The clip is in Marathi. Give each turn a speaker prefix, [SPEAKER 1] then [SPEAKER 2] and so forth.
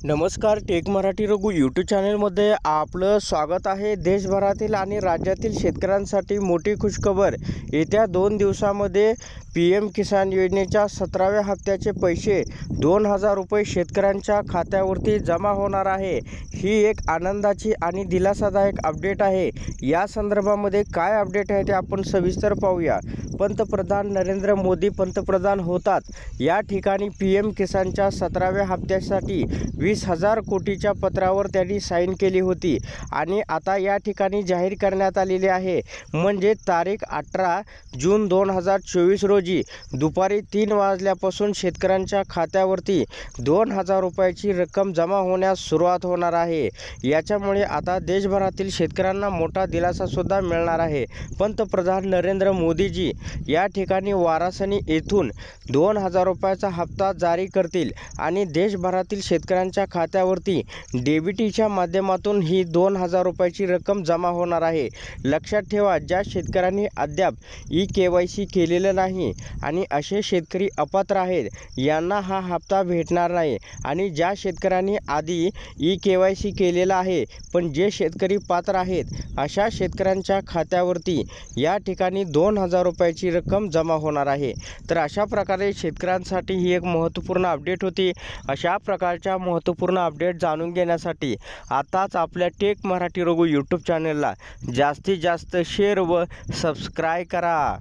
[SPEAKER 1] नमस्कार, टेक मराठी रघु यूट्यूब चॅनलमध्ये आपलं स्वागत आहे। देशभरातील आणि राज्यातील शेतकऱ्यांसाठी मोठी खुशखबर। येत्या 2 दिवसांमध्ये PM किसान योजनेच्या 17व्या हप्त्याचे पैसे 2000 रुपये शेतकऱ्यांच्या खात्यावरती जमा होणार आहे। ही एक आनंदाची आणि दिलासादायक अपडेट आहे। या संदर्भामध्ये काय अपडेट आहे ते आपण सविस्तर पाहूया। पंतप्रधान नरेंद्र मोदी पंतप्रधान होतात या ठिकाणी PM किसानच्या 17व्या हप्त्यासाठी 20,000 कोटीच्या पत्रावर त्यांनी साईन केली होती आणि आता या ठिकाणी जाहीर करण्यात आलेले आहे। म्हणजे तारीख 18 जून 2024 रोजी दुपारी 3 वाजल्यापासून शेतकऱ्यांच्या खात्यावरती 2000 रुपयाची रक्कम जमा होण्यास सुरुवात होणार आहे। याच्यामुळे आता देशभरातील शेतकऱ्यांना मोठा दिलासा सुद्धा मिळणार आहे। पंतप्रधान नरेंद्र मोदीजी या ठिकाणी वाराणसी येथून 2000 रुपयाचा हप्ता जारी करतील आणि देशभरातील शेतकऱ्यांच्या खात्यावरती डेबिटीच्या माध्यमातून ही 2000 रुपयाची रक्कम जमा होणार आहे। लक्षात ठेवा, ज्या शेतकऱ्यांनी अद्याप KYC केलेलं नाही आणि असे शेतकरी अपात्र आहेत यांना हा हप्ता भेटणार नाही आणि ज्या शेतकऱ्यांनी आधी KYC केलेला आहे पण जे शेतकरी पात्र आहेत अशा शेतकऱ्यांच्या खात्यावरती या ठिकाणी 2000 रुपयाची रक्कम जमा होणार आहे। तर अशा प्रकारे शेतकऱ्यांसाठी ही एक महत्त्वपूर्ण अपडेट होती। अशा प्रकारच्या महत्त्वपूर्ण अपडेट जाणून घेण्यासाठी आताच आपल्या टेक मराठी रघु यूट्यूब चॅनलला जास्तीत जास्त शेअर व सबस्क्राईब करा।